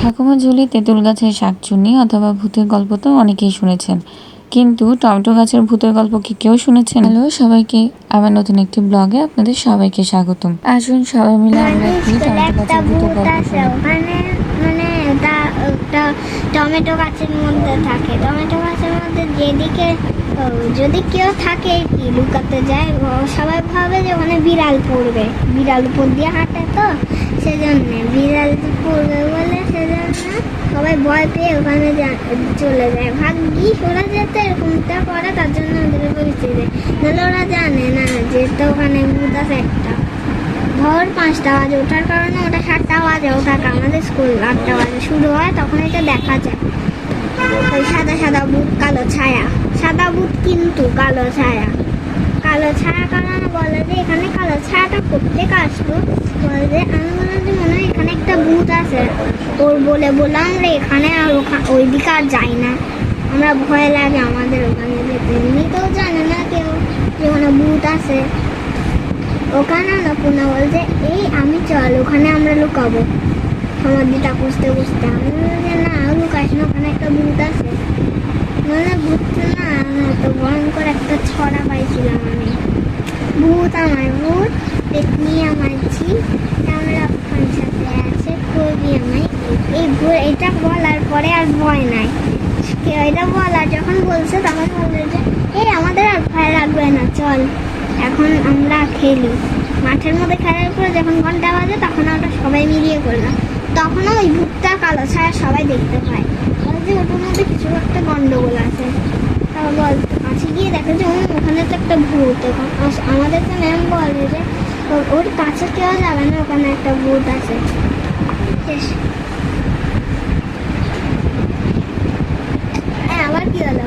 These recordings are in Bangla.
ঠাকুমা ঝুলি তেঁতুল গাছের শাকচুন্নি অথবা ভূতের গল্প তো অনেকেই শুনেছেন, কিন্তু টমেটো গাছের ভূতের গল্প কি কেউ শুনেছেন? হ্যালো সবাইকে, আমার নতুন একটি ব্লগে আপনাদের সবাইকে স্বাগতম। আসুন সবাই মিলে আমরা একটি টমেটো গাছের ভূতের গল্প শুনি। মানে টমেটো গাছের মধ্যে থাকে, টমেটো গাছের মধ্যে যেদিকে যদি কেউ থাকে কি লুকাতে যায়, সবাই ভাবে যে ওখানে বিড়াল পড়বে, বিড়াল উপর দিয়ে হাঁটে, তো সেজন্য বিড়াল পড়বে বলে সেজন্য সবাই ভয় পেয়ে ওখানে চলে যায়। ভাগ্যিস ওরা যেতে এরকমটা করে, তার জন্য ওদের উপর বেঁচে যায়, নাহলে ওরা জানে না যে তো ওখানে ভূত আছে একটা। ভোর 5টা বাজে ওঠার কারণে ওটা 7টা বাজে ওঠাকে, আমাদের স্কুল 8টা বাজে শুরু হয়, তখন এটা দেখা যায়। ওই সাদা সাদা ভূত, কালো ছায়া, সাদা ভূত কিন্তু কালো ছায়া, কালো ছায়া কারণে বলে যে এখানে কালো ছায়াটা প্রত্যেক আসলো, বলে যে আমি বললাম যে মনে হয় এখানে একটা ভূত আছে, ওর বলে আমরা এখানে আর ওই দিকে আর যাই না, আমরা ভয় লাগে আমাদের ওখানে যেতে, এমনিতেও জানে না কেউ যে ওখানে ভূত আছে। ওখানে অন্নপূর্ণা বলছে এই আমি চল ওখানে আমরা লুকাবো, সমাধিটা খুঁজতে খুঁজতে। আমি বলছি না লুকাস না, ওখানে একটা ভূত আছে। মানে ভূত না, তো ভয়ঙ্কর একটা ছড়া পাইছিলাম আমি, ভূত আমার ভূত পেতনি আমার ঝি আমরা সাথে আছে করবি আমায়। এটা বলার পরে আর ভয় নাই, এটা বলার যখন বলছে তখন বলছে যে এই আমাদের আর ভয় লাগবে না, চল এখন আমরা খেলি। মাঠের মধ্যে খেলার পরে যখন ঘন্টা বাজে তখন আমরা সবাই মিলিয়ে করলাম, তখনও ওই ভূতটা কালো ছায়া সবাই দেখতে পায়, যে ওটার মধ্যে কিছু একটা গন্ডগোল আছে। তারপর বল কাছে গিয়ে দেখে যে ওখানে তো একটা ভূত, আমাদের তো ম্যাম বলে যে ওর কাছে কেউ যাবে না, ওখানে একটা ভূত আছে। আবার কি হলো,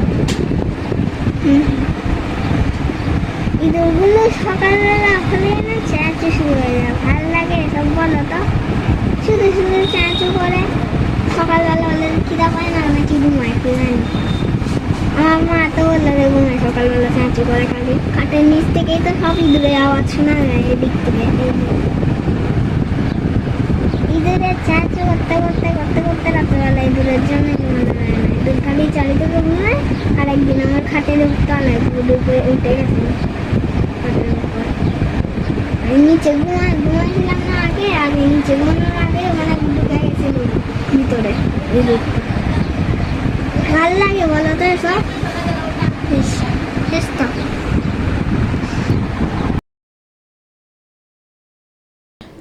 ইঁদুরগুলো সকালবেলা হলে না চেঁচু শুরু হয়ে যায়, ভালো লাগে এসব বলো তো, শুধু শুধু চেঁচু করে সকালবেলা হলে খিদা পায় না নাকি ঘুমায় কি জানি। আমার মা তো বললো যে ঘুমায় সকালবেলা চেঁচু করে, খালি খাটের নিচ থেকেই তো সব ইঁদুরের আওয়াজ শোনা যায় এদিক থেকে। ইঁদুরের চেঁচু করতে করতে করতে করতে রাত্রেবেলা ইঁদুরের জন্য ঘুমানো যায় না, ইঁদুর খালি চারিদিকে ঘুমায়। আর একদিন আমার খাটের তলায় উপরে উঠে গেছে, নিচে ঘুমাইছিলাম না আগে নিচে ঘুমানোর আগে মানে ঢুকে গেছিল ভিতরে। ভাল লাগে বলো তো এসব,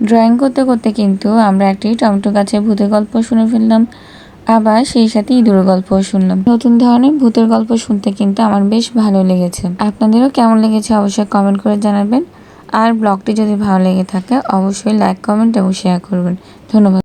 ড্রয়িং করতে করতে কিন্তু আমরা একটি টমেটো গাছের ভূতের গল্প শুনে ফেললাম, আবার সেই সাথে ইঁদুরের গল্পও শুনলাম। নতুন ধরনের ভূতের গল্প শুনতে কিন্তু আমার বেশ ভালো লেগেছে। আপনাদেরও কেমন লেগেছে অবশ্যই কমেন্ট করে জানাবেন, আর ব্লগটি যদি ভালো লেগে থাকে অবশ্যই লাইক, কমেন্ট এবং শেয়ার করবেন। ধন্যবাদ।